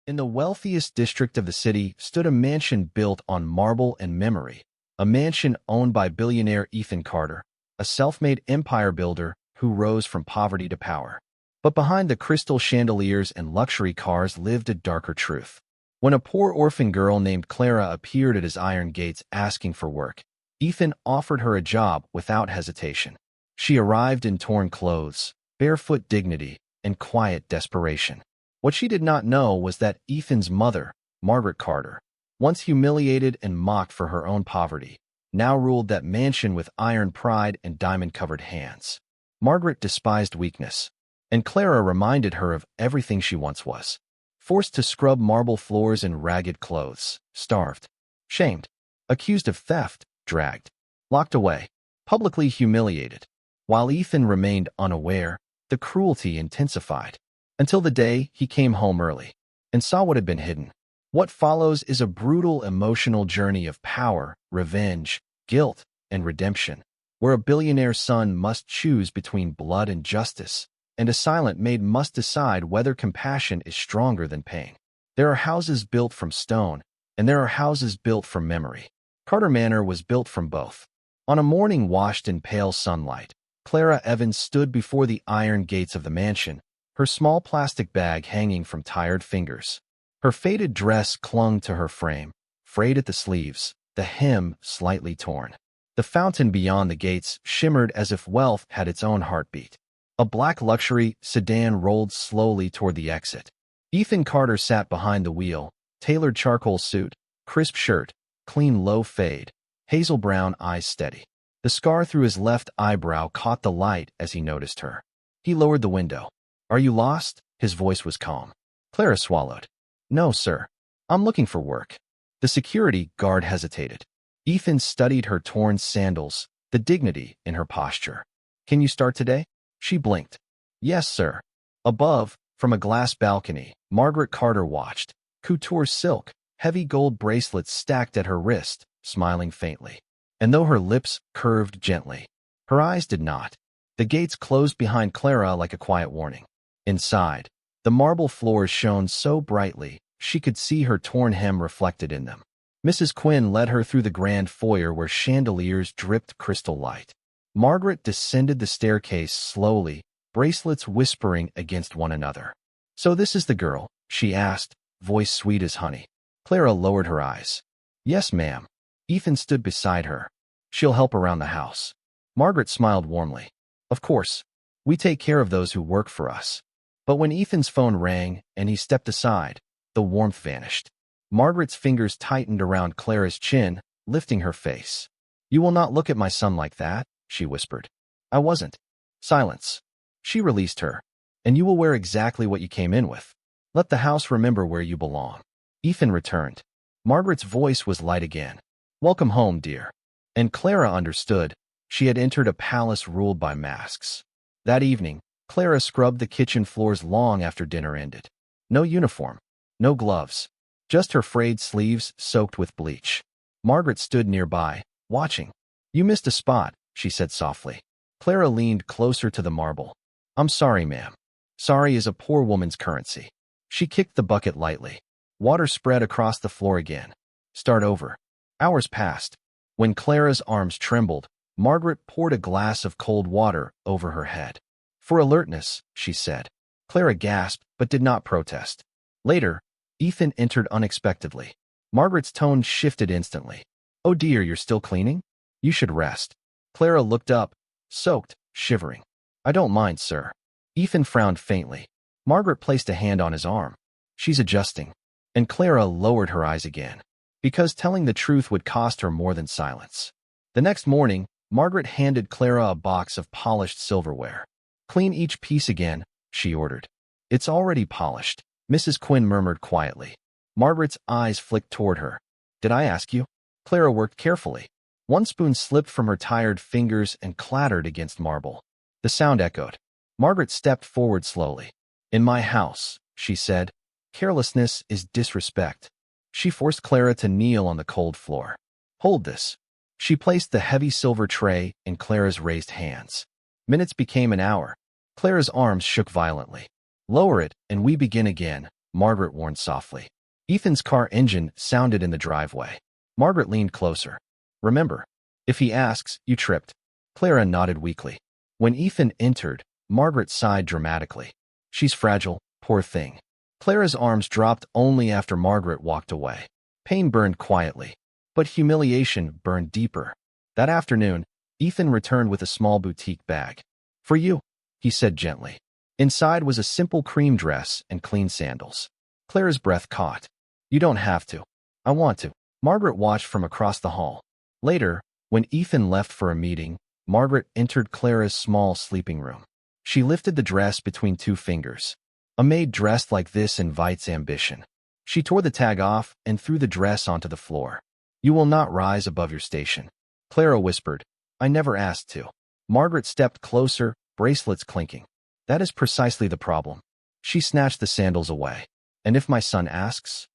In the wealthiest district of the city stood a mansion built on marble and memory, a mansion owned by billionaire Ethan Carter, a self-made empire builder who rose from poverty to power. But behind the crystal chandeliers and luxury cars lived a darker truth. When a poor orphan girl named Clara appeared at his iron gates asking for work, Ethan offered her a job without hesitation. She arrived in torn clothes, barefoot dignity, and quiet desperation. What she did not know was that Ethan's mother, Margaret Carter, once humiliated and mocked for her own poverty, now ruled that mansion with iron pride and diamond-covered hands. Margaret despised weakness, and Clara reminded her of everything she once was. Forced to scrub marble floors in ragged clothes, starved, shamed, accused of theft, dragged, locked away, publicly humiliated. While Ethan remained unaware, the cruelty intensified, until the day he came home early and saw what had been hidden. What follows is a brutal emotional journey of power, revenge, guilt, and redemption, where a billionaire's son must choose between blood and justice, and a silent maid must decide whether compassion is stronger than pain. There are houses built from stone, and there are houses built from memory. Carter Manor was built from both. On a morning washed in pale sunlight, Clara Evans stood before the iron gates of the mansion, her small plastic bag hanging from tired fingers. Her faded dress clung to her frame, frayed at the sleeves, the hem slightly torn. The fountain beyond the gates shimmered as if wealth had its own heartbeat. A black luxury sedan rolled slowly toward the exit. Ethan Carter sat behind the wheel, tailored charcoal suit, crisp shirt, clean low fade, hazel brown eyes steady. The scar through his left eyebrow caught the light as he noticed her. He lowered the window. "Are you lost?" His voice was calm. Clara swallowed. "No, sir. I'm looking for work." The security guard hesitated. Ethan studied her torn sandals, the dignity in her posture. "Can you start today?" She blinked. "Yes, sir." Above, from a glass balcony, Margaret Carter watched. Couture silk, heavy gold bracelets stacked at her wrist, smiling faintly. And though her lips curved gently, her eyes did not. The gates closed behind Clara like a quiet warning. Inside, the marble floors shone so brightly she could see her torn hem reflected in them. Mrs. Quinn led her through the grand foyer where chandeliers dripped crystal light. Margaret descended the staircase slowly, bracelets whispering against one another. "So this is the girl?" she asked, voice sweet as honey. Clara lowered her eyes. "Yes, ma'am." Ethan stood beside her. "She'll help around the house." Margaret smiled warmly. "Of course. We take care of those who work for us." But when Ethan's phone rang and he stepped aside, the warmth vanished. Margaret's fingers tightened around Clara's chin, lifting her face. "You will not look at my son like that," she whispered. "I wasn't." Silence. She released her. "And you will wear exactly what you came in with. Let the house remember where you belong." Ethan returned. Margaret's voice was light again. "Welcome home, dear." And Clara understood. She had entered a palace ruled by masks. That evening, Clara scrubbed the kitchen floors long after dinner ended. No uniform, no gloves, just her frayed sleeves soaked with bleach. Margaret stood nearby, watching. "You missed a spot," she said softly. Clara leaned closer to the marble. "I'm sorry, ma'am." Sorry is a poor woman's currency. She kicked the bucket lightly. Water spread across the floor again. "Start over." Hours passed. When Clara's arms trembled, Margaret poured a glass of cold water over her head. "For alertness," she said. Clara gasped but did not protest. Later, Ethan entered unexpectedly. Margaret's tone shifted instantly. "Oh dear, you're still cleaning? You should rest." Clara looked up, soaked, shivering. "I don't mind, sir." Ethan frowned faintly. Margaret placed a hand on his arm. "She's adjusting." And Clara lowered her eyes again, because telling the truth would cost her more than silence. The next morning, Margaret handed Clara a box of polished silverware. "Clean each piece again," she ordered. "It's already polished," Mrs. Quinn murmured quietly. Margaret's eyes flicked toward her. "Did I ask you?" Clara worked carefully. One spoon slipped from her tired fingers and clattered against marble. The sound echoed. Margaret stepped forward slowly. "In my house," she said, "carelessness is disrespect." She forced Clara to kneel on the cold floor. "Hold this." She placed the heavy silver tray in Clara's raised hands. Minutes became an hour. Clara's arms shook violently. "Lower it, and we begin again," Margaret warned softly. Ethan's car engine sounded in the driveway. Margaret leaned closer. Remember, if he asks, you tripped. Clara nodded weakly. When Ethan entered, Margaret sighed dramatically. She's fragile, poor thing. Clara's arms dropped only after Margaret walked away. Pain burned quietly, but humiliation burned deeper. That afternoon, Ethan returned with a small boutique bag. For you, he said gently. Inside was a simple cream dress and clean sandals. Clara's breath caught. You don't have to. I want to. Margaret watched from across the hall. Later, when Ethan left for a meeting, Margaret entered Clara's small sleeping room. She lifted the dress between two fingers. A maid dressed like this invites ambition. She tore the tag off and threw the dress onto the floor. You will not rise above your station. Clara whispered, I never asked to. Margaret stepped closer, bracelets clinking. That is precisely the problem. She snatched the sandals away. And if my son asks?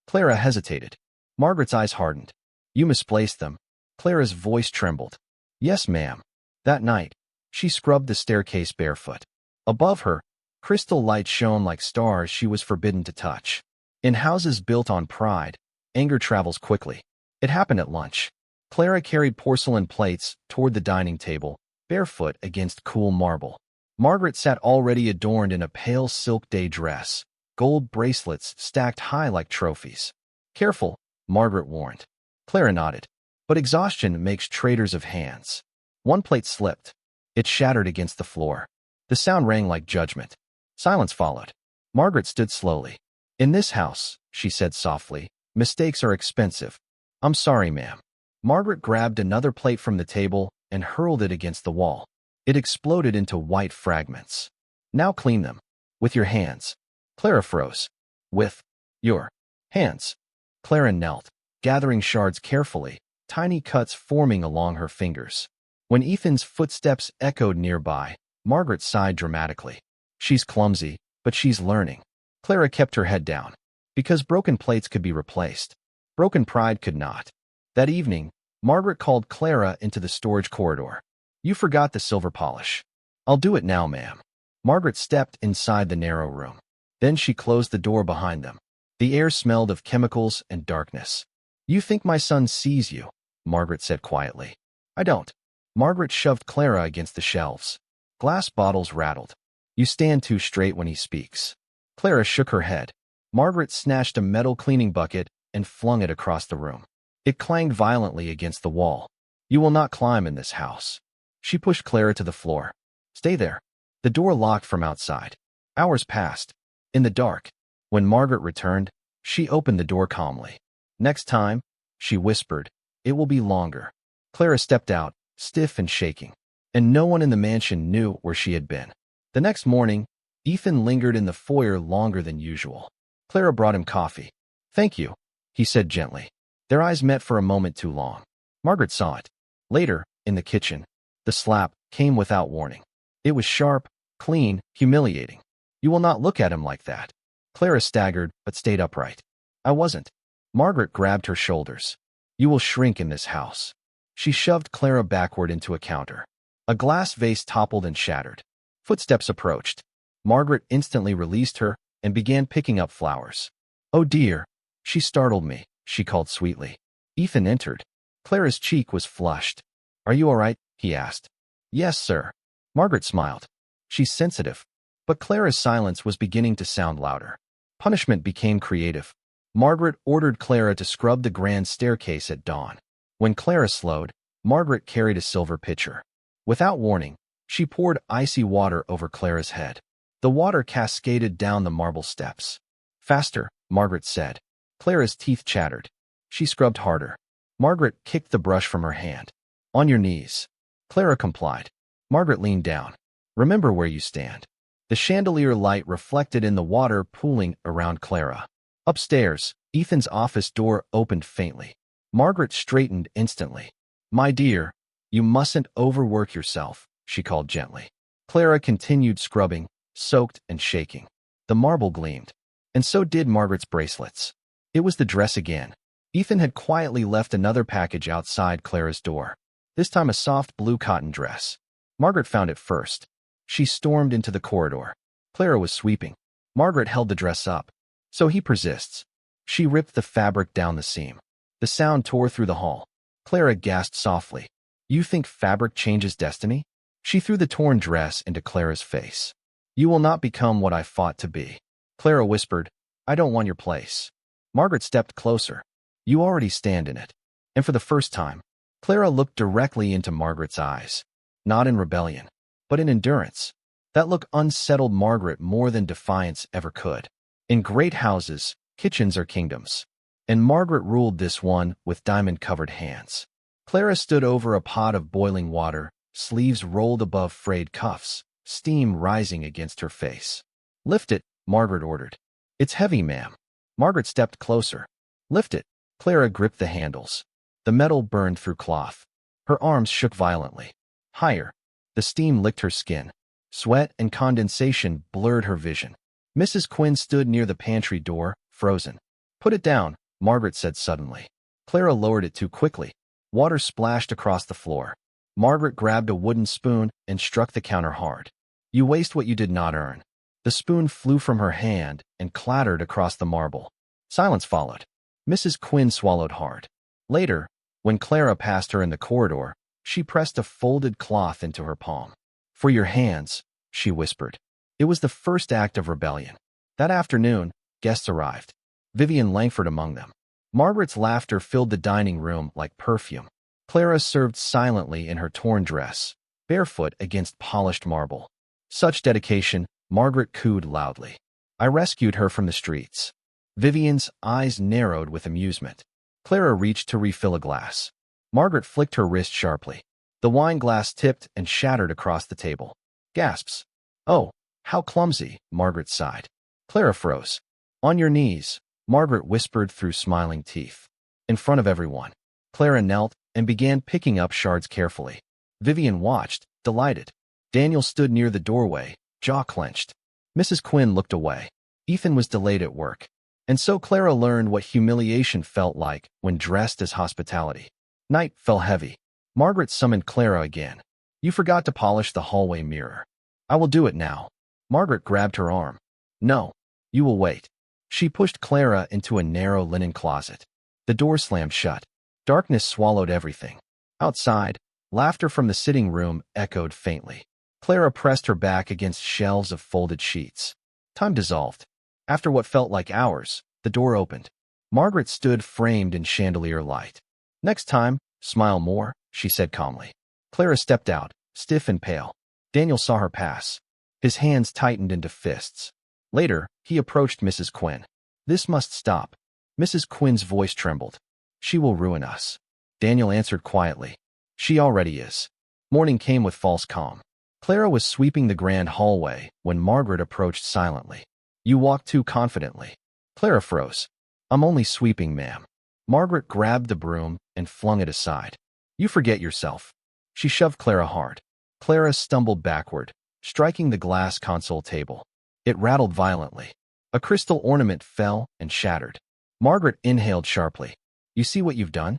Clara hesitated. Margaret's eyes hardened. You misplaced them. Clara's voice trembled. Yes, ma'am. That night, she scrubbed the staircase barefoot. Above her, crystal light shone like stars she was forbidden to touch. In houses built on pride, anger travels quickly. It happened at lunch. Clara carried porcelain plates toward the dining table, barefoot against cool marble. Margaret sat already adorned in a pale silk day dress, gold bracelets stacked high like trophies. Careful, Margaret warned. Clara nodded. But exhaustion makes traitors of hands. One plate slipped. It shattered against the floor. The sound rang like judgment. Silence followed. Margaret stood slowly. In this house, she said softly, mistakes are expensive. I'm sorry, ma'am. Margaret grabbed another plate from the table and hurled it against the wall. It exploded into white fragments. Now clean them. With your hands. Clara froze. With your hands. Clara knelt, gathering shards carefully, tiny cuts forming along her fingers. When Ethan's footsteps echoed nearby, Margaret sighed dramatically. She's clumsy, but she's learning. Clara kept her head down. Because broken plates could be replaced. Broken pride could not. That evening, Margaret called Clara into the storage corridor. You forgot the silver polish. I'll do it now, ma'am. Margaret stepped inside the narrow room. Then she closed the door behind them. The air smelled of chemicals and darkness. You think my son sees you, Margaret said quietly. I don't. Margaret shoved Clara against the shelves. Glass bottles rattled. You stand too straight when he speaks. Clara shook her head. Margaret snatched a metal cleaning bucket and flung it across the room. It clanged violently against the wall. You will not climb in this house. She pushed Clara to the floor. Stay there. The door locked from outside. Hours passed. In the dark, when Margaret returned, she opened the door calmly. Next time, she whispered, it will be longer. Clara stepped out, stiff and shaking, and no one in the mansion knew where she had been. The next morning, Ethan lingered in the foyer longer than usual. Clara brought him coffee. Thank you, he said gently. Their eyes met for a moment too long. Margaret saw it. Later, in the kitchen, the slap came without warning. It was sharp, clean, humiliating. You will not look at him like that. Clara staggered, but stayed upright. I wasn't. Margaret grabbed her shoulders. You will shrink in this house. She shoved Clara backward into a counter. A glass vase toppled and shattered. Footsteps approached. Margaret instantly released her and began picking up flowers. Oh dear. She startled me, she called sweetly. Ethan entered. Clara's cheek was flushed. Are you all right? He asked. Yes, sir. Margaret smiled. She's sensitive. But Clara's silence was beginning to sound louder. Punishment became creative. Margaret ordered Clara to scrub the grand staircase at dawn. When Clara slowed, Margaret carried a silver pitcher. Without warning, she poured icy water over Clara's head. The water cascaded down the marble steps. Faster, Margaret said. Clara's teeth chattered. She scrubbed harder. Margaret kicked the brush from her hand. On your knees. Clara complied. Margaret leaned down. Remember where you stand. The chandelier light reflected in the water pooling around Clara. Upstairs, Ethan's office door opened faintly. Margaret straightened instantly. My dear, you mustn't overwork yourself, she called gently. Clara continued scrubbing, soaked and shaking. The marble gleamed. And so did Margaret's bracelets. It was the dress again. Ethan had quietly left another package outside Clara's door. This time a soft blue cotton dress. Margaret found it first. She stormed into the corridor. Clara was sweeping. Margaret held the dress up. So he persists. She ripped the fabric down the seam. The sound tore through the hall. Clara gasped softly. You think fabric changes destiny? She threw the torn dress into Clara's face. You will not become what I fought to be. Clara whispered, I don't want your place. Margaret stepped closer. You already stand in it. And for the first time, Clara looked directly into Margaret's eyes. Not in rebellion, but in endurance. That look unsettled Margaret more than defiance ever could. In great houses, kitchens are kingdoms. And Margaret ruled this one with diamond-covered hands. Clara stood over a pot of boiling water, sleeves rolled above frayed cuffs, steam rising against her face. Lift it, Margaret ordered. It's heavy, ma'am. Margaret stepped closer. Lift it. Clara gripped the handles. The metal burned through cloth. Her arms shook violently. Higher. The steam licked her skin. Sweat and condensation blurred her vision. Mrs. Quinn stood near the pantry door, frozen. Put it down, Margaret said suddenly. Clara lowered it too quickly. Water splashed across the floor. Margaret grabbed a wooden spoon and struck the counter hard. You waste what you did not earn. The spoon flew from her hand and clattered across the marble. Silence followed. Mrs. Quinn swallowed hard. Later, when Clara passed her in the corridor, she pressed a folded cloth into her palm. For your hands, she whispered. It was the first act of rebellion. That afternoon, guests arrived. Vivian Langford among them. Margaret's laughter filled the dining room like perfume. Clara served silently in her torn dress, barefoot against polished marble. Such dedication, Margaret cooed loudly. I rescued her from the streets. Vivian's eyes narrowed with amusement. Clara reached to refill a glass. Margaret flicked her wrist sharply. The wine glass tipped and shattered across the table. Gasps. Oh, how clumsy, Margaret sighed. Clara froze. On your knees, Margaret whispered through smiling teeth. In front of everyone. Clara knelt and began picking up shards carefully. Vivian watched, delighted. Daniel stood near the doorway, jaw clenched. Mrs. Quinn looked away. Ethan was delayed at work. And so Clara learned what humiliation felt like when dressed as hospitality. Night fell heavy. Margaret summoned Clara again. You forgot to polish the hallway mirror. I will do it now. Margaret grabbed her arm. No, you will wait. She pushed Clara into a narrow linen closet. The door slammed shut. Darkness swallowed everything. Outside, laughter from the sitting room echoed faintly. Clara pressed her back against shelves of folded sheets. Time dissolved. After what felt like hours, the door opened. Margaret stood framed in chandelier light. Next time, smile more, she said calmly. Clara stepped out, stiff and pale. Daniel saw her pass. His hands tightened into fists. Later, he approached Mrs. Quinn. This must stop. Mrs. Quinn's voice trembled. She will ruin us. Daniel answered quietly. She already is. Morning came with false calm. Clara was sweeping the grand hallway when Margaret approached silently. You walk too confidently. Clara froze. I'm only sweeping, ma'am. Margaret grabbed the broom and flung it aside. You forget yourself. She shoved Clara hard. Clara stumbled backward, striking the glass console table. It rattled violently. A crystal ornament fell and shattered. Margaret inhaled sharply. You see what you've done?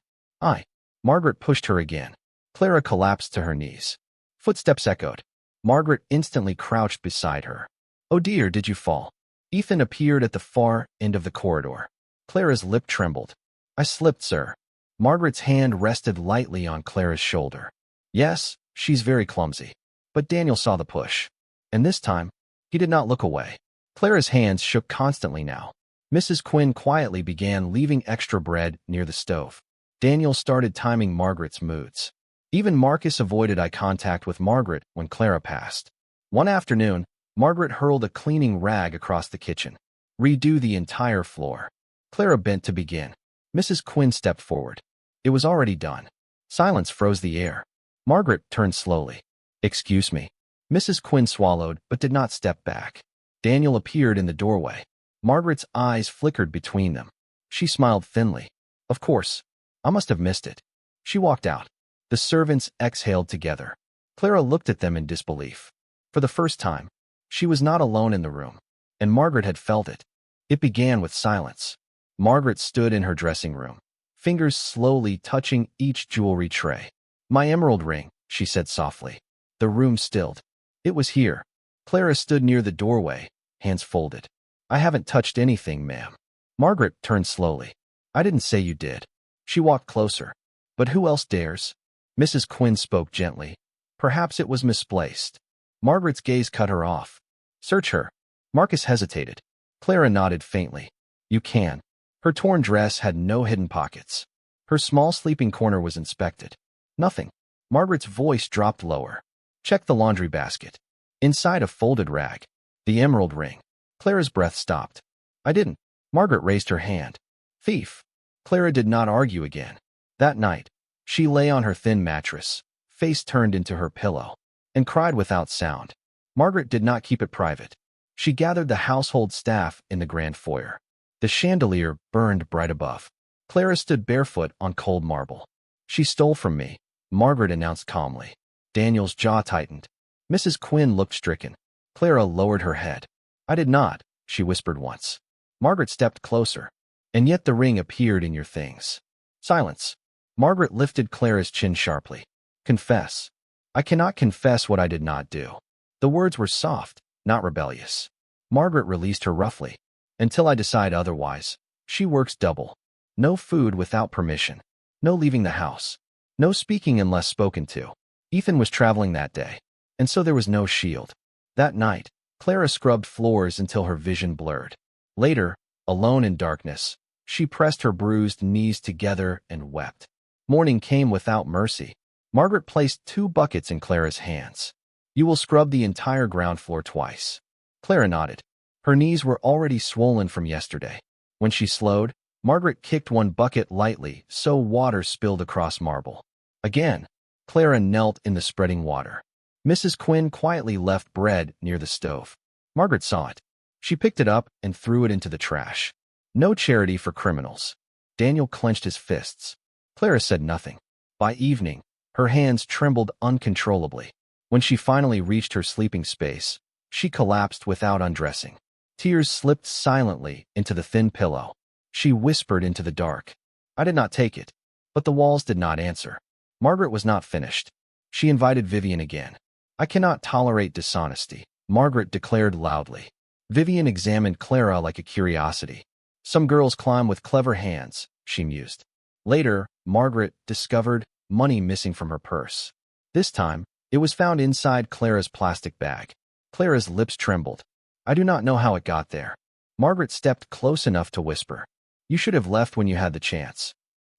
Margaret pushed her again. Clara collapsed to her knees. Footsteps echoed. Margaret instantly crouched beside her. Oh dear, did you fall? Ethan appeared at the far end of the corridor. Clara's lip trembled. I slipped, sir. Margaret's hand rested lightly on Clara's shoulder. Yes, she's very clumsy. But Daniel saw the push. And this time, he did not look away. Clara's hands shook constantly now. Mrs. Quinn quietly began leaving extra bread near the stove. Daniel started timing Margaret's moods. Even Marcus avoided eye contact with Margaret when Clara passed. One afternoon, Margaret hurled a cleaning rag across the kitchen. Redo the entire floor. Clara bent to begin. Mrs. Quinn stepped forward. It was already done. Silence froze the air. Margaret turned slowly. Excuse me. Mrs. Quinn swallowed but did not step back. Daniel appeared in the doorway. Margaret's eyes flickered between them. She smiled thinly. Of course. I must have missed it. She walked out. The servants exhaled together. Clara looked at them in disbelief. For the first time, she was not alone in the room, and Margaret had felt it. It began with silence. Margaret stood in her dressing room, fingers slowly touching each jewelry tray. My emerald ring, she said softly. The room stilled. It was here. Clara stood near the doorway, hands folded. I haven't touched anything, ma'am. Margaret turned slowly. I didn't say you did. She walked closer. But who else dares? Mrs. Quinn spoke gently. Perhaps it was misplaced. Margaret's gaze cut her off. Search her. Marcus hesitated. Clara nodded faintly. You can. Her torn dress had no hidden pockets. Her small sleeping corner was inspected. Nothing. Margaret's voice dropped lower. Check the laundry basket. Inside a folded rag. The emerald ring. Clara's breath stopped. I didn't. Margaret raised her hand. Thief. Clara did not argue again. That night, she lay on her thin mattress, face turned into her pillow, and cried without sound. Margaret did not keep it private. She gathered the household staff in the grand foyer. The chandelier burned bright above. Clara stood barefoot on cold marble. She stole from me, Margaret announced calmly. Daniel's jaw tightened. Mrs. Quinn looked stricken. Clara lowered her head. I did not, she whispered once. Margaret stepped closer. And yet the ring appeared in your things. Silence. Margaret lifted Clara's chin sharply. Confess. I cannot confess what I did not do. The words were soft, not rebellious. Margaret released her roughly. Until I decide otherwise. She works double. No food without permission. No leaving the house. No speaking unless spoken to. Ethan was traveling that day. And so there was no shield. That night, Clara scrubbed floors until her vision blurred. Later, alone in darkness, she pressed her bruised knees together and wept. Morning came without mercy. Margaret placed 2 buckets in Clara's hands. You will scrub the entire ground floor twice. Clara nodded. Her knees were already swollen from yesterday. When she slowed, Margaret kicked one bucket lightly so water spilled across marble. Again, Clara knelt in the spreading water. Mrs. Quinn quietly left bread near the stove. Margaret saw it. She picked it up and threw it into the trash. No charity for criminals. Daniel clenched his fists. Clara said nothing. By evening, her hands trembled uncontrollably. When she finally reached her sleeping space, she collapsed without undressing. Tears slipped silently into the thin pillow. She whispered into the dark. I did not take it. But the walls did not answer. Margaret was not finished. She invited Vivian again. I cannot tolerate dishonesty, Margaret declared loudly. Vivian examined Clara like a curiosity. Some girls climb with clever hands, she mused. Later, Margaret discovered money missing from her purse. This time, it was found inside Clara's plastic bag. Clara's lips trembled. I do not know how it got there. Margaret stepped close enough to whisper. You should have left when you had the chance.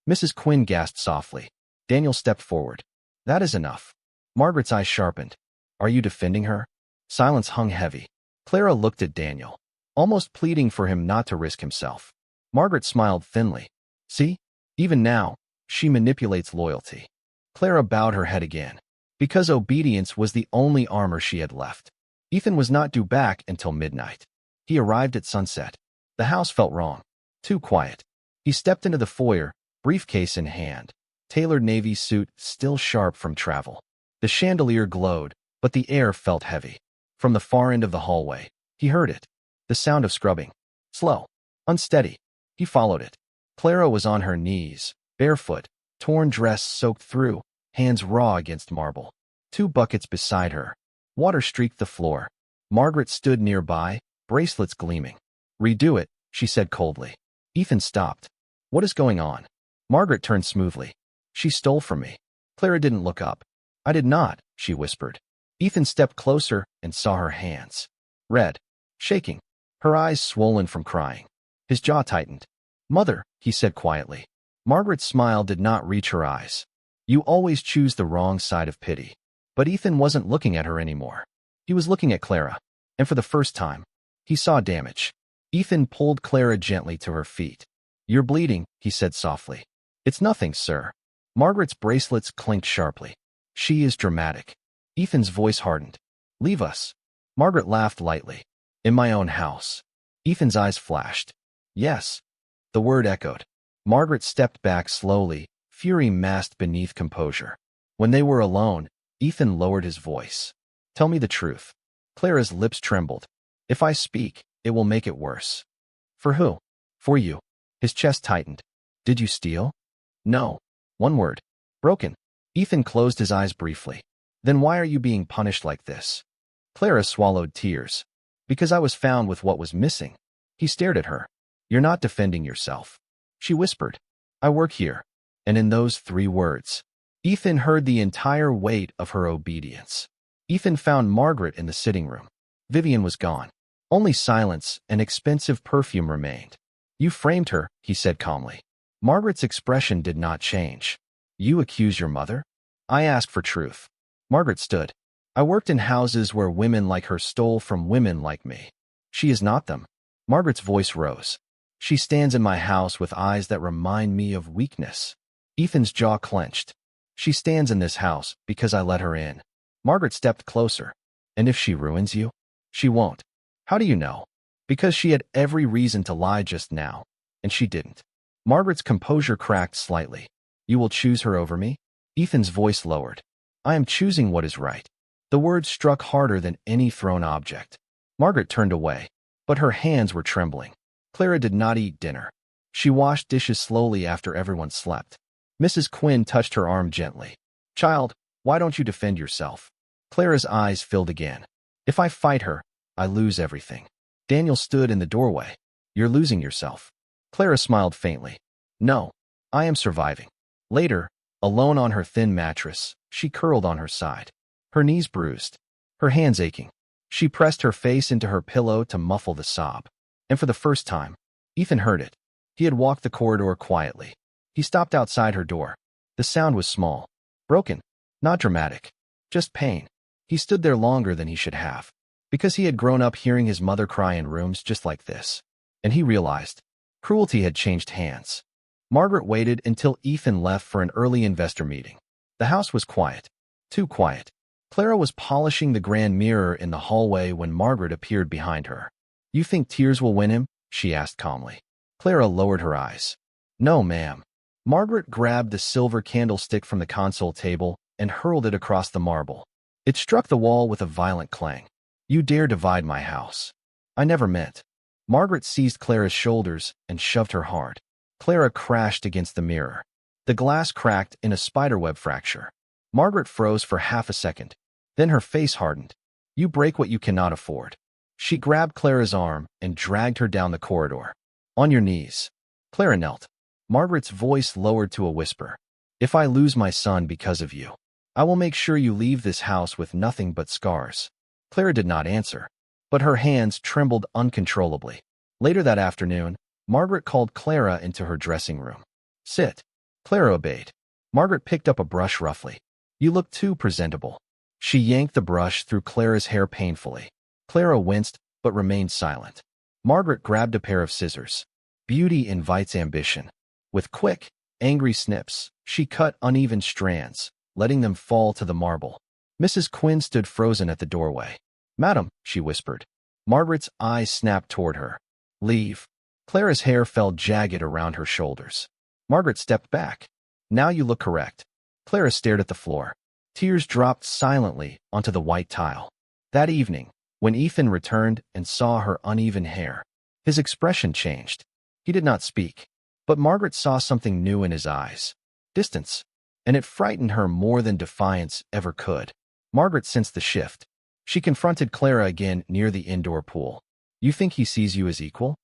Mrs. Quinn gasped softly. Daniel stepped forward. That is enough. Margaret's eyes sharpened. Are you defending her? Silence hung heavy. Clara looked at Daniel, almost pleading for him not to risk himself. Margaret smiled thinly. See? Even now, she manipulates loyalty. Clara bowed her head again, because obedience was the only armor she had left. Ethan was not due back until midnight. He arrived at sunset. The house felt wrong. Too quiet. He stepped into the foyer, briefcase in hand, tailored navy suit still sharp from travel. The chandelier glowed, but the air felt heavy. From the far end of the hallway, he heard it. The sound of scrubbing. Slow. Unsteady. He followed it. Clara was on her knees, barefoot, torn dress soaked through, hands raw against marble. 2 buckets beside her. Water streaked the floor. Margaret stood nearby, bracelets gleaming. Redo it, she said coldly. Ethan stopped. What is going on? Margaret turned smoothly. She stole from me. Clara didn't look up. I did not, she whispered. Ethan stepped closer and saw her hands. Red. Shaking. Her eyes swollen from crying. His jaw tightened. Mother, he said quietly. Margaret's smile did not reach her eyes. You always choose the wrong side of pity. But Ethan wasn't looking at her anymore. He was looking at Clara. And for the first time, he saw damage. Ethan pulled Clara gently to her feet. You're bleeding, he said softly. It's nothing, sir. Margaret's bracelets clinked sharply. She is dramatic. Ethan's voice hardened. Leave us. Margaret laughed lightly. In my own house. Ethan's eyes flashed. Yes. The word echoed. Margaret stepped back slowly, fury masked beneath composure. When they were alone, Ethan lowered his voice. Tell me the truth. Clara's lips trembled. If I speak, it will make it worse. For who? For you. His chest tightened. Did you steal? No. One word. Broken. Ethan closed his eyes briefly. Then why are you being punished like this? Clara swallowed tears. Because I was found with what was missing. He stared at her. "You're not defending yourself," she whispered. "I work here." And in those 3 words, Ethan heard the entire weight of her obedience. Ethan found Margaret in the sitting room. Vivian was gone. Only silence and expensive perfume remained. "You framed her," he said calmly. Margaret's expression did not change. "You accuse your mother?" "I ask for truth." Margaret stood. "I worked in houses where women like her stole from women like me. She is not them." Margaret's voice rose. "She stands in my house with eyes that remind me of weakness." Ethan's jaw clenched. "She stands in this house because I let her in." Margaret stepped closer. "And if she ruins you?" "She won't." "How do you know?" "Because she had every reason to lie just now, and she didn't." Margaret's composure cracked slightly. "You will choose her over me?" Ethan's voice lowered. "I am choosing what is right." The words struck harder than any thrown object. Margaret turned away, but her hands were trembling. Clara did not eat dinner. She washed dishes slowly after everyone slept. Mrs. Quinn touched her arm gently. "Child, why don't you defend yourself?" Clara's eyes filled again. "If I fight her, I lose everything." Daniel stood in the doorway. "You're losing yourself." Clara smiled faintly. "No, I am surviving." Later, alone on her thin mattress, she curled on her side. Her knees bruised, her hands aching. She pressed her face into her pillow to muffle the sob. And for the first time, Ethan heard it. He had walked the corridor quietly. He stopped outside her door. The sound was small, broken, not dramatic, just pain. He stood there longer than he should have, because he had grown up hearing his mother cry in rooms just like this. And he realized cruelty had changed hands. Margaret waited until Ethan left for an early investor meeting. The house was quiet, too quiet. Clara was polishing the grand mirror in the hallway when Margaret appeared behind her. "You think tears will win him?" she asked calmly. Clara lowered her eyes. "No, ma'am." Margaret grabbed the silver candlestick from the console table and hurled it across the marble. It struck the wall with a violent clang. "You dare divide my house." "I never meant." Margaret seized Clara's shoulders and shoved her hard. Clara crashed against the mirror. The glass cracked in a spiderweb fracture. Margaret froze for half a second. Then her face hardened. "You break what you cannot afford." She grabbed Clara's arm and dragged her down the corridor. "On your knees." Clara knelt. Margaret's voice lowered to a whisper. "If I lose my son because of you, I will make sure you leave this house with nothing but scars." Clara did not answer, but her hands trembled uncontrollably. Later that afternoon, Margaret called Clara into her dressing room. "Sit." Clara obeyed. Margaret picked up a brush roughly. "You look too presentable." She yanked the brush through Clara's hair painfully. Clara winced, but remained silent. Margaret grabbed a pair of scissors. Beauty invites ambition. With quick, angry snips, she cut uneven strands, letting them fall to the marble. Mrs. Quinn stood frozen at the doorway. "Madam," she whispered. Margaret's eyes snapped toward her. "Leave." Clara's hair fell jagged around her shoulders. Margaret stepped back. "Now you look correct." Clara stared at the floor. Tears dropped silently onto the white tile. That evening, when Ethan returned and saw her uneven hair, his expression changed. He did not speak, but Margaret saw something new in his eyes. Distance. And it frightened her more than defiance ever could. Margaret sensed the shift. She confronted Clara again near the indoor pool. "You think he sees you as equal?"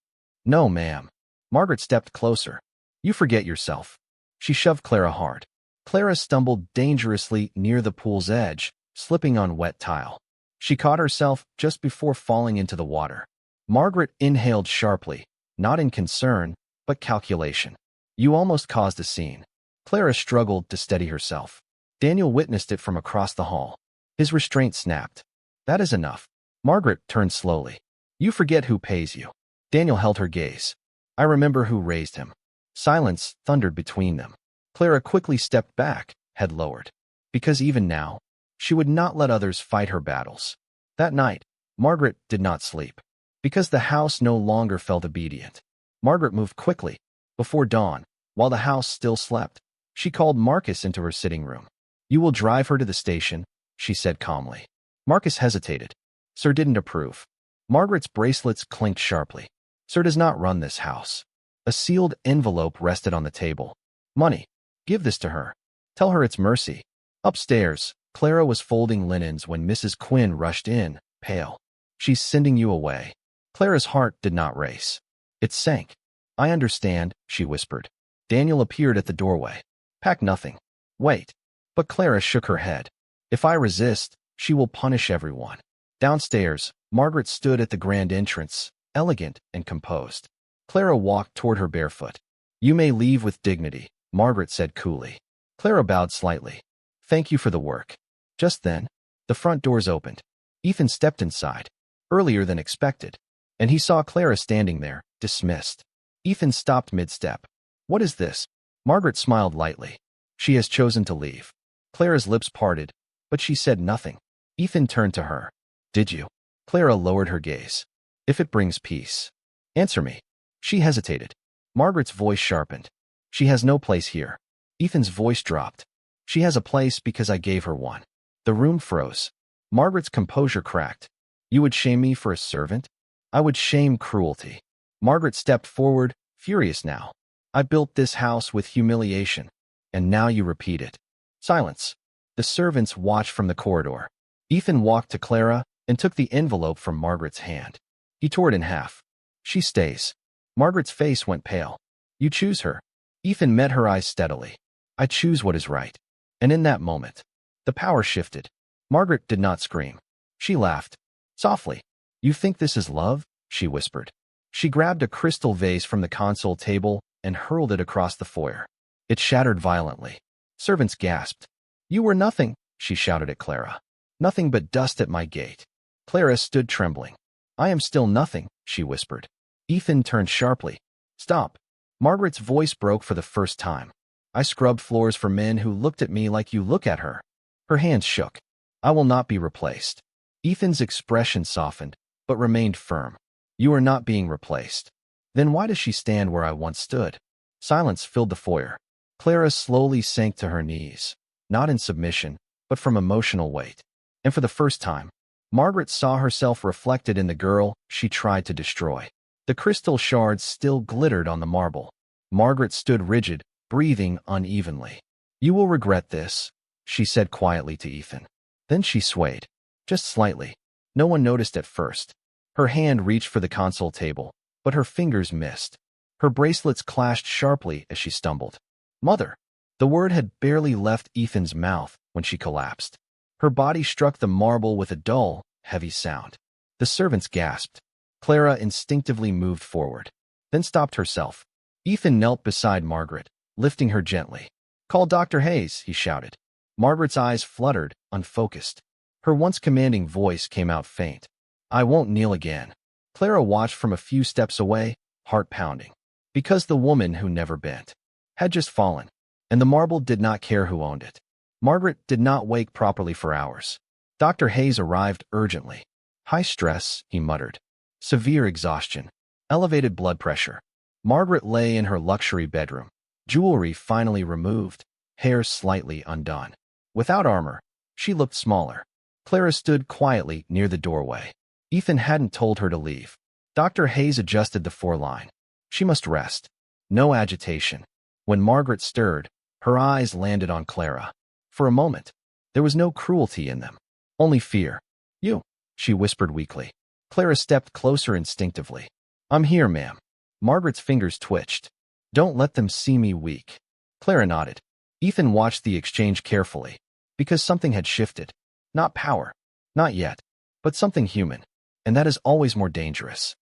"No, ma'am." Margaret stepped closer. "You forget yourself." She shoved Clara hard. Clara stumbled dangerously near the pool's edge, slipping on wet tile. She caught herself just before falling into the water. Margaret inhaled sharply, not in concern, but calculation. "You almost caused a scene." Clara struggled to steady herself. Daniel witnessed it from across the hall. His restraint snapped. "That is enough." Margaret turned slowly. "You forget who pays you." Daniel held her gaze. "I remember who raised him." Silence thundered between them. Clara quickly stepped back, head lowered. Because even now, she would not let others fight her battles. That night, Margaret did not sleep. Because the house no longer felt obedient. Margaret moved quickly. Before dawn, while the house still slept, she called Marcus into her sitting room. "You will drive her to the station," she said calmly. Marcus hesitated. "Sir didn't approve." Margaret's bracelets clinked sharply. "Sir does not run this house." A sealed envelope rested on the table. "Money. Give this to her. Tell her it's mercy." Upstairs, Clara was folding linens when Mrs. Quinn rushed in, pale. "She's sending you away." Clara's heart did not race. It sank. I understand, she whispered. Daniel appeared at the doorway. Pack nothing. Wait. But Clara shook her head. If I resist, she will punish everyone. Downstairs, Margaret stood at the grand entrance, elegant and composed. Clara walked toward her barefoot. You may leave with dignity, Margaret said coolly. Clara bowed slightly. Thank you for the work. Just then, the front doors opened. Ethan stepped inside, earlier than expected, and he saw Clara standing there, dismissed. Ethan stopped mid-step. What is this? Margaret smiled lightly. She has chosen to leave. Clara's lips parted, but she said nothing. Ethan turned to her. Did you? Clara lowered her gaze. If it brings peace. Answer me. She hesitated. Margaret's voice sharpened. She has no place here. Ethan's voice dropped. She has a place because I gave her one. The room froze. Margaret's composure cracked. You would shame me for a servant? I would shame cruelty. Margaret stepped forward, furious now. I built this house with humiliation, and now you repeat it. Silence. The servants watched from the corridor. Ethan walked to Clara and took the envelope from Margaret's hand. He tore it in half. She stays. Margaret's face went pale. You choose her. Ethan met her eyes steadily. I choose what is right. And in that moment, the power shifted. Margaret did not scream. She laughed. Softly. You think this is love? She whispered. She grabbed a crystal vase from the console table and hurled it across the foyer. It shattered violently. Servants gasped. You were nothing, she shouted at Clara. Nothing but dust at my gate. Clara stood trembling. I am still nothing, she whispered. Ethan turned sharply. Stop. Margaret's voice broke for the first time. I scrubbed floors for men who looked at me like you look at her. Her hands shook. I will not be replaced. Ethan's expression softened, but remained firm. You are not being replaced. Then why does she stand where I once stood? Silence filled the foyer. Clara slowly sank to her knees, not in submission, but from emotional weight. And for the first time, Margaret saw herself reflected in the girl she tried to destroy. The crystal shards still glittered on the marble. Margaret stood rigid, breathing unevenly. You will regret this, she said quietly to Ethan. Then she swayed. Just slightly. No one noticed at first. Her hand reached for the console table, but her fingers missed. Her bracelets clashed sharply as she stumbled. Mother! The word had barely left Ethan's mouth when she collapsed. Her body struck the marble with a dull, heavy sound. The servants gasped. Clara instinctively moved forward, then stopped herself. Ethan knelt beside Margaret, lifting her gently. Call Dr. Hayes, he shouted. Margaret's eyes fluttered, unfocused. Her once commanding voice came out faint. I won't kneel again. Clara watched from a few steps away, heart pounding. Because the woman who never bent had just fallen, and the marble did not care who owned it. Margaret did not wake properly for hours. Dr. Hayes arrived urgently. High stress, he muttered. Severe exhaustion. Elevated blood pressure. Margaret lay in her luxury bedroom. Jewelry finally removed, hair slightly undone. Without armor, she looked smaller. Clara stood quietly near the doorway. Ethan hadn't told her to leave. Dr. Hayes adjusted the foreline. She must rest. No agitation. When Margaret stirred, her eyes landed on Clara. For a moment, there was no cruelty in them, only fear. You, she whispered weakly. Clara stepped closer instinctively. I'm here, ma'am. Margaret's fingers twitched. Don't let them see me weak. Clara nodded. Ethan watched the exchange carefully, because something had shifted. Not power. Not yet. But something human. And that is always more dangerous.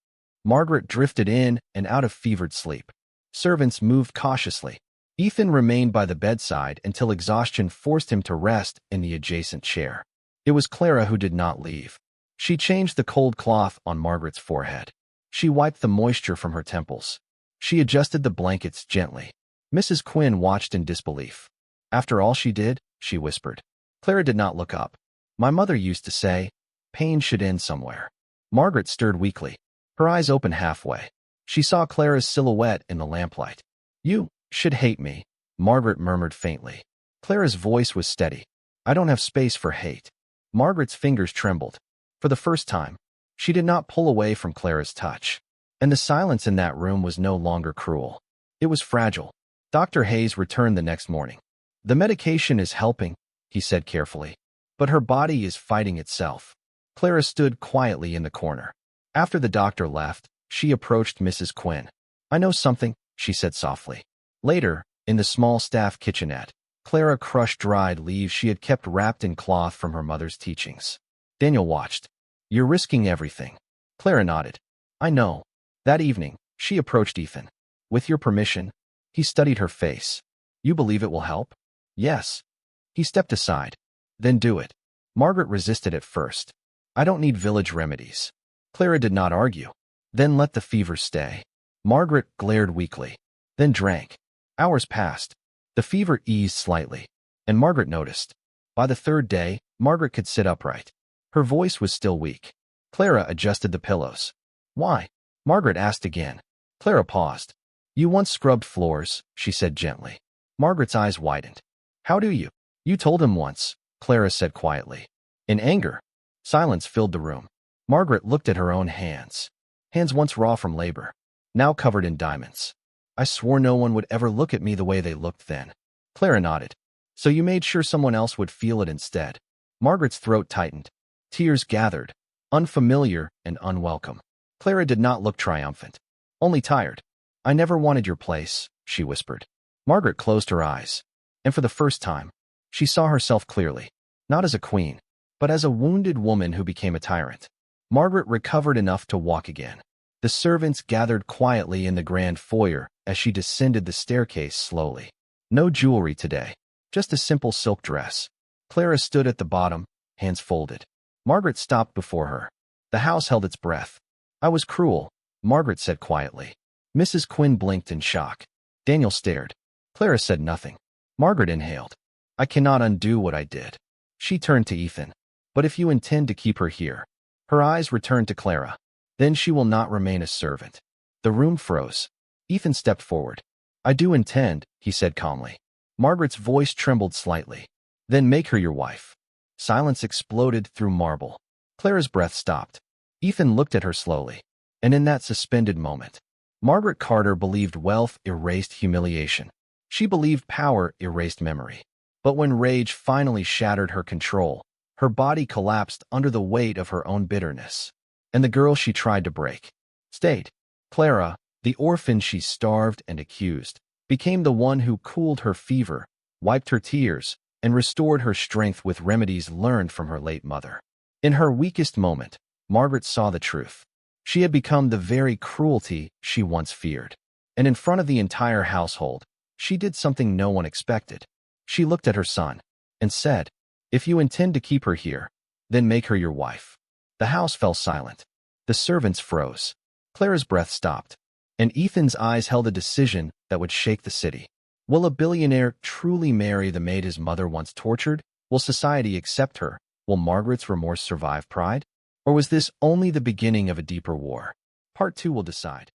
Margaret drifted in and out of fevered sleep. Servants moved cautiously. Ethan remained by the bedside until exhaustion forced him to rest in the adjacent chair. It was Clara who did not leave. She changed the cold cloth on Margaret's forehead. She wiped the moisture from her temples. She adjusted the blankets gently. Mrs. Quinn watched in disbelief. After all she did, she whispered. Clara did not look up. My mother used to say, pain should end somewhere. Margaret stirred weakly. Her eyes opened halfway. She saw Clara's silhouette in the lamplight. You should hate me, Margaret murmured faintly. Clara's voice was steady. I don't have space for hate. Margaret's fingers trembled. For the first time, she did not pull away from Clara's touch. And the silence in that room was no longer cruel. It was fragile. Dr. Hayes returned the next morning. The medication is helping, he said carefully. But her body is fighting itself. Clara stood quietly in the corner. After the doctor left, she approached Mrs. Quinn. "I know something," she said softly. Later, in the small staff kitchenette, Clara crushed dried leaves she had kept wrapped in cloth from her mother's teachings. Daniel watched. "You're risking everything." Clara nodded. "I know." That evening, she approached Ethan. "With your permission." He studied her face. "You believe it will help?" "Yes." He stepped aside. "Then do it." Margaret resisted at first. "I don't need village remedies." Clara did not argue. "Then let the fever stay." Margaret glared weakly, then drank. Hours passed. The fever eased slightly, and Margaret noticed. By the third day, Margaret could sit upright. Her voice was still weak. Clara adjusted the pillows. "Why?" Margaret asked again. Clara paused. "You once scrubbed floors," she said gently. Margaret's eyes widened. "How do you?" "You told him once," Clara said quietly. In anger, silence filled the room. Margaret looked at her own hands. Hands once raw from labor, now covered in diamonds. "I swore no one would ever look at me the way they looked then." Clara nodded. "So you made sure someone else would feel it instead." Margaret's throat tightened. Tears gathered, unfamiliar and unwelcome. Clara did not look triumphant, only tired. "I never wanted your place," she whispered. Margaret closed her eyes, and for the first time, she saw herself clearly, not as a queen, but as a wounded woman who became a tyrant. Margaret recovered enough to walk again. The servants gathered quietly in the grand foyer as she descended the staircase slowly. No jewelry today, just a simple silk dress. Clara stood at the bottom, hands folded. Margaret stopped before her. The house held its breath. "I was cruel," Margaret said quietly. Mrs. Quinn blinked in shock. Daniel stared. Clara said nothing. Margaret inhaled. "I cannot undo what I did." She turned to Ethan. "But if you intend to keep her here." Her eyes returned to Clara. "Then she will not remain a servant." The room froze. Ethan stepped forward. "I do intend," he said calmly. Margaret's voice trembled slightly. "Then make her your wife." Silence exploded through marble. Clara's breath stopped. Ethan looked at her slowly. And in that suspended moment, Margaret Carter believed wealth erased humiliation. She believed power erased memory. But when rage finally shattered her control, her body collapsed under the weight of her own bitterness. And the girl she tried to break stayed. Clara, the orphan she starved and accused, became the one who cooled her fever, wiped her tears, and restored her strength with remedies learned from her late mother. In her weakest moment, Margaret saw the truth. She had become the very cruelty she once feared. And in front of the entire household, she did something no one expected. She looked at her son and said, "If you intend to keep her here, then make her your wife." The house fell silent. The servants froze. Clara's breath stopped, and Ethan's eyes held a decision that would shake the city. Will a billionaire truly marry the maid his mother once tortured? Will society accept her? Will Margaret's remorse survive pride? Or was this only the beginning of a deeper war? Part 2 will decide.